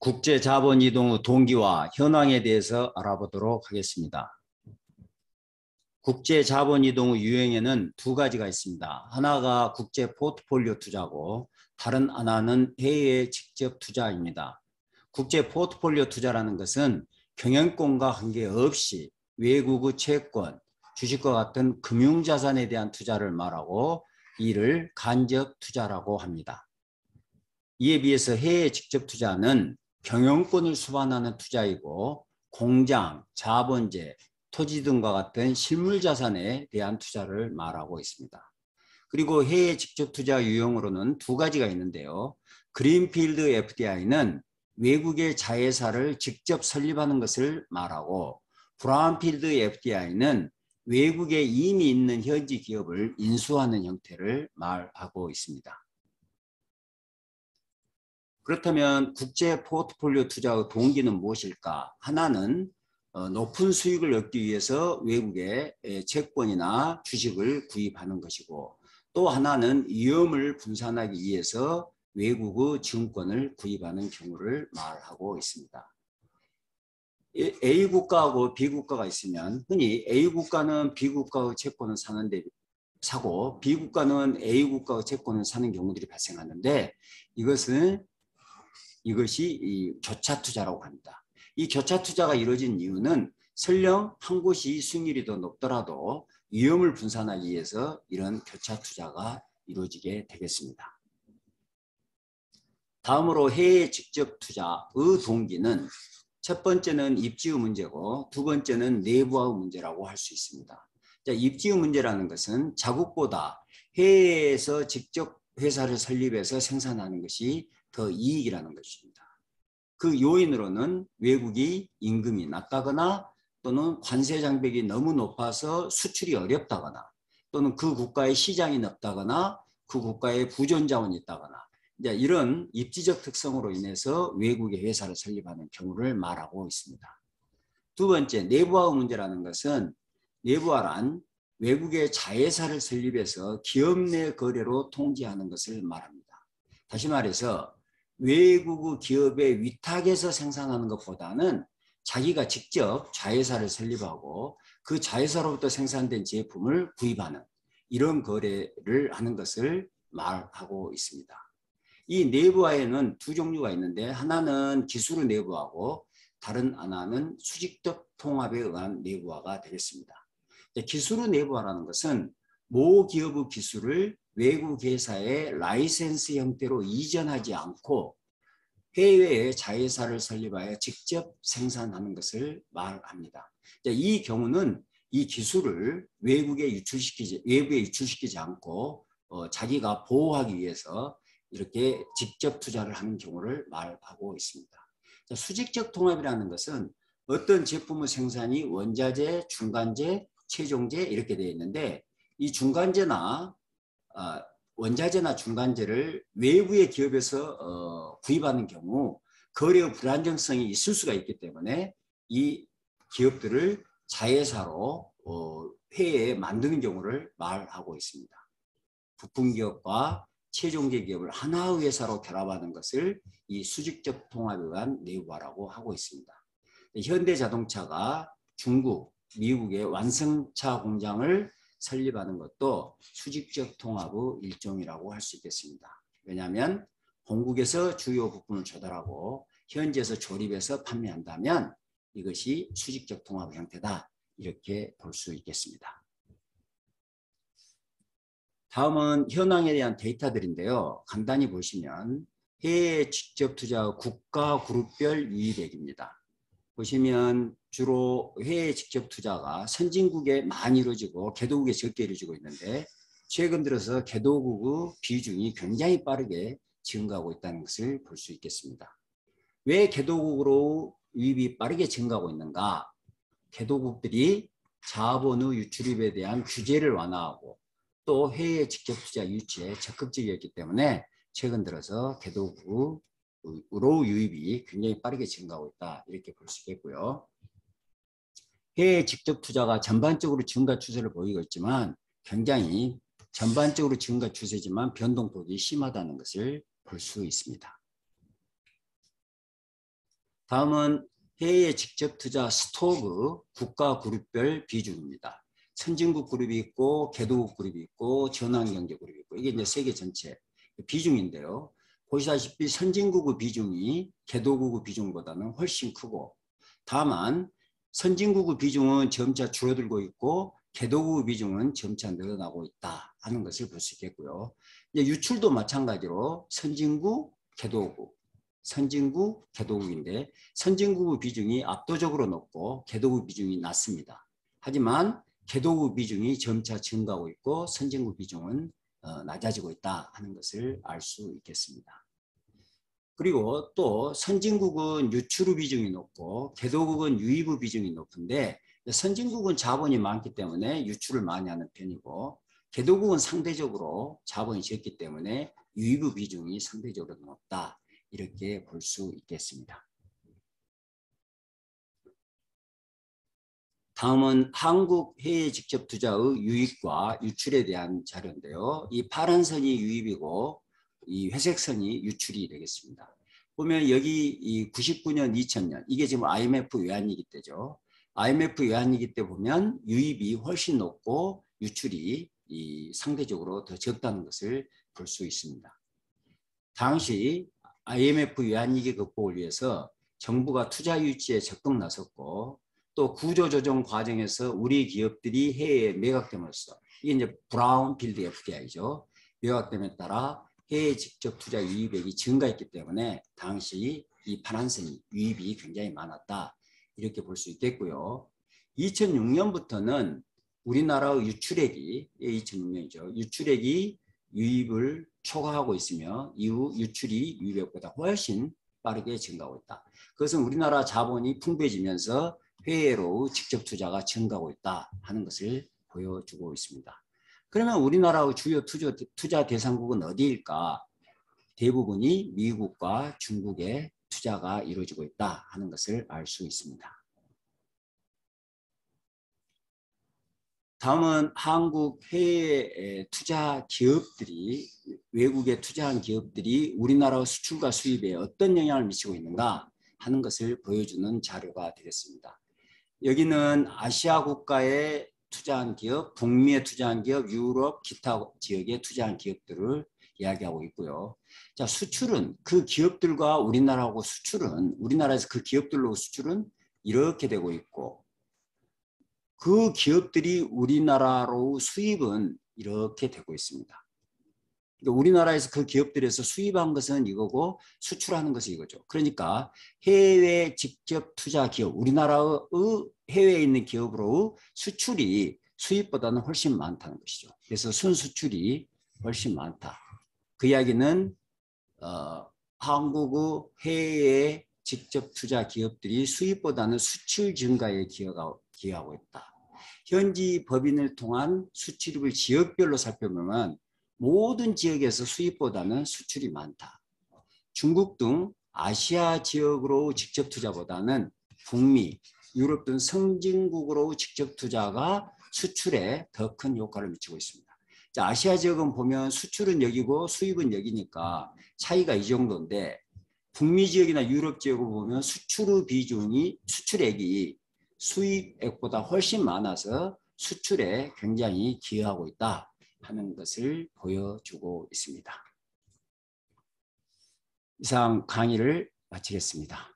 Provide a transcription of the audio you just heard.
국제 자본 이동의 동기와 현황에 대해서 알아보도록 하겠습니다. 국제 자본 이동의 유형에는 두 가지가 있습니다. 하나가 국제 포트폴리오 투자고 다른 하나는 해외 직접 투자입니다. 국제 포트폴리오 투자라는 것은 경영권과 관계없이 외국의 채권, 주식과 같은 금융자산에 대한 투자를 말하고 이를 간접 투자라고 합니다. 이에 비해서 해외 직접 투자는 경영권을 수반하는 투자이고 공장, 자본재, 토지 등과 같은 실물자산에 대한 투자를 말하고 있습니다. 그리고 해외 직접 투자 유형으로는 두 가지가 있는데요. 그린필드 FDI는 외국의 자회사를 직접 설립하는 것을 말하고 브라운필드 FDI는 외국에 이미 있는 현지 기업을 인수하는 형태를 말하고 있습니다. 그렇다면 국제 포트폴리오 투자의 동기는 무엇일까? 하나는 높은 수익을 얻기 위해서 외국의 채권이나 주식을 구입하는 것이고 또 하나는 위험을 분산하기 위해서 외국의 증권을 구입하는 경우를 말하고 있습니다. A 국가하고 B 국가가 있으면 흔히 A 국가는 B 국가의 채권을 사고 B 국가는 A 국가의 채권을 사는 경우들이 발생하는데 이것이 교차 투자라고 합니다. 이 교차 투자가 이루어진 이유는 설령 한 곳이 수익률이 더 높더라도 위험을 분산하기 위해서 이런 교차 투자가 이루어지게 되겠습니다. 다음으로 해외 직접 투자의 동기는 첫 번째는 입지의 문제고 두 번째는 내부화의 문제라고 할 수 있습니다. 자, 입지의 문제라는 것은 자국보다 해외에서 직접 회사를 설립해서 생산하는 것이 더 이익이라는 것입니다. 그 요인으로는 외국이 임금이 낮다거나 또는 관세 장벽이 너무 높아서 수출이 어렵다거나 또는 그 국가의 시장이 넓다거나 그 국가에 부존 자원이 있다거나 이제 이런 입지적 특성으로 인해서 외국의 회사를 설립하는 경우를 말하고 있습니다. 두 번째, 내부화 문제라는 것은 내부화란 외국의 자회사를 설립해서 기업 내 거래로 통제하는 것을 말합니다. 다시 말해서 외국의 기업의 위탁에서 생산하는 것보다는 자기가 직접 자회사를 설립하고 그 자회사로부터 생산된 제품을 구입하는 이런 거래를 하는 것을 말하고 있습니다. 이 내부화에는 두 종류가 있는데 하나는 기술을 내부화하고 다른 하나는 수직적 통합에 의한 내부화가 되겠습니다. 기술의 내부화라는 것은 모 기업의 기술을 외국 회사의 라이센스 형태로 이전하지 않고 해외에 자회사를 설립하여 직접 생산하는 것을 말합니다. 이 경우는 이 기술을 외부에 유출시키지 않고 자기가 보호하기 위해서 이렇게 직접 투자를 하는 경우를 말하고 있습니다. 수직적 통합이라는 것은 어떤 제품의 생산이 원자재, 중간재, 최종재 이렇게 되어 있는데 이 중간재나 원자재나 중간재를 외부의 기업에서 구입하는 경우 거래의 불안정성이 있을 수가 있기 때문에 이 기업들을 자회사로 해외에 만드는 경우를 말하고 있습니다. 부품기업과 최종재 기업을 하나의 회사로 결합하는 것을 이 수직적 통합에 의한 내부화라고 하고 있습니다. 현대자동차가 중국, 미국의 완성차 공장을 설립하는 것도 수직적 통합의 일종이라고 할 수 있겠습니다. 왜냐하면 본국에서 주요 부품을 조달하고 현지에서 조립해서 판매한다면 이것이 수직적 통합의 형태다. 이렇게 볼 수 있겠습니다. 다음은 현황에 대한 데이터들인데요. 간단히 보시면 해외 직접 투자 국가 그룹별 유입액입니다. 보시면 주로 해외 직접 투자가 선진국에 많이 이루어지고 개도국에 적게 이루어지고 있는데 최근 들어서 개도국의 비중이 굉장히 빠르게 증가하고 있다는 것을 볼 수 있겠습니다. 왜 개도국으로 유입이 빠르게 증가하고 있는가? 개도국들이 자본의 유출입에 대한 규제를 완화하고 또 해외 직접 투자 유치에 적극적이었기 때문에 최근 들어서 개도국으로 유입이 굉장히 빠르게 증가하고 있다. 이렇게 볼 수 있겠고요. 해외 직접 투자가 전반적으로 증가 추세를 보이고 있지만 굉장히 전반적으로 증가 추세지만 변동폭이 심하다는 것을 볼 수 있습니다. 다음은 해외 직접 투자 스톡의 국가 그룹별 비중입니다. 선진국 그룹이 있고 개도국 그룹이 있고 전환경제 그룹이 있고 이게 이제 세계 전체 비중인데요. 보시다시피 선진국의 비중이 개도국의 비중보다는 훨씬 크고 다만 선진국의 비중은 점차 줄어들고 있고 개도국의 비중은 점차 늘어나고 있다 하는 것을 볼 수 있겠고요. 이제 유출도 마찬가지로 선진국, 개도국, 선진국, 개도국인데 선진국의 비중이 압도적으로 높고 개도국 비중이 낮습니다. 하지만 개도국 비중이 점차 증가하고 있고 선진국 비중은 낮아지고 있다 하는 것을 알 수 있겠습니다. 그리고 또 선진국은 유출의 비중이 높고 개도국은 유입의 비중이 높은데 선진국은 자본이 많기 때문에 유출을 많이 하는 편이고 개도국은 상대적으로 자본이 적기 때문에 유입의 비중이 상대적으로 높다. 이렇게 볼 수 있겠습니다. 다음은 한국 해외 직접 투자의 유입과 유출에 대한 자료인데요. 이 파란 선이 유입이고 이 회색 선이 유출이 되겠습니다. 보면 여기 이 99년, 2000년 이게 지금 IMF 외환위기 때죠. IMF 외환위기 때 보면 유입이 훨씬 높고 유출이 상대적으로 더 적다는 것을 볼 수 있습니다. 당시 IMF 외환위기 극복을 위해서 정부가 투자 유치에 적극 나섰고 또 구조조정 과정에서 우리 기업들이 해외에 매각됨으로써 이게 이제 브라운필드 FDI죠. 매각됨에 따라 해외 직접 투자 유입액이 증가했기 때문에 당시 이 파란선이 유입이 굉장히 많았다. 이렇게 볼 수 있겠고요. 2006년부터는 우리나라의 유출액이 2006년이죠. 유출액이 유입을 초과하고 있으며 이후 유출이 유입액보다 훨씬 빠르게 증가하고 있다. 그것은 우리나라 자본이 풍부해지면서 해외로 직접 투자가 증가하고 있다 하는 것을 보여주고 있습니다. 그러면 우리나라의 주요 투자 대상국은 어디일까? 대부분이 미국과 중국에 투자가 이루어지고 있다 하는 것을 알 수 있습니다. 다음은 한국 해외 투자 기업들이 외국에 투자한 기업들이 우리나라 수출과 수입에 어떤 영향을 미치고 있는가 하는 것을 보여주는 자료가 되겠습니다. 여기는 아시아 국가에 투자한 기업, 북미에 투자한 기업, 유럽, 기타 지역에 투자한 기업들을 이야기하고 있고요. 자, 수출은 그 기업들과 우리나라하고 수출은 우리나라에서 그 기업들로 수출은 이렇게 되고 있고 그 기업들이 우리나라로 수입은 이렇게 되고 있습니다. 그러니까 우리나라에서 그 기업들에서 수입한 것은 이거고 수출하는 것은 이거죠. 그러니까 해외 직접 투자 기업, 우리나라의 해외에 있는 기업으로 수출이 수입보다는 훨씬 많다는 것이죠. 그래서 순수출이 훨씬 많다. 그 이야기는 한국의 해외 직접 투자 기업들이 수입보다는 수출 증가에 기여하고 있다. 현지 법인을 통한 수출입을 지역별로 살펴보면 모든 지역에서 수입보다는 수출이 많다. 중국 등 아시아 지역으로 직접 투자보다는 북미, 유럽 등 선진국으로 직접 투자가 수출에 더 큰 효과를 미치고 있습니다. 자, 아시아 지역은 보면 수출은 여기고 수입은 여기니까 차이가 이 정도인데 북미 지역이나 유럽 지역을 보면 수출의 비중이 수출액이 수입액보다 훨씬 많아서 수출에 굉장히 기여하고 있다 하는 것을 보여주고 있습니다. 이상 강의를 마치겠습니다.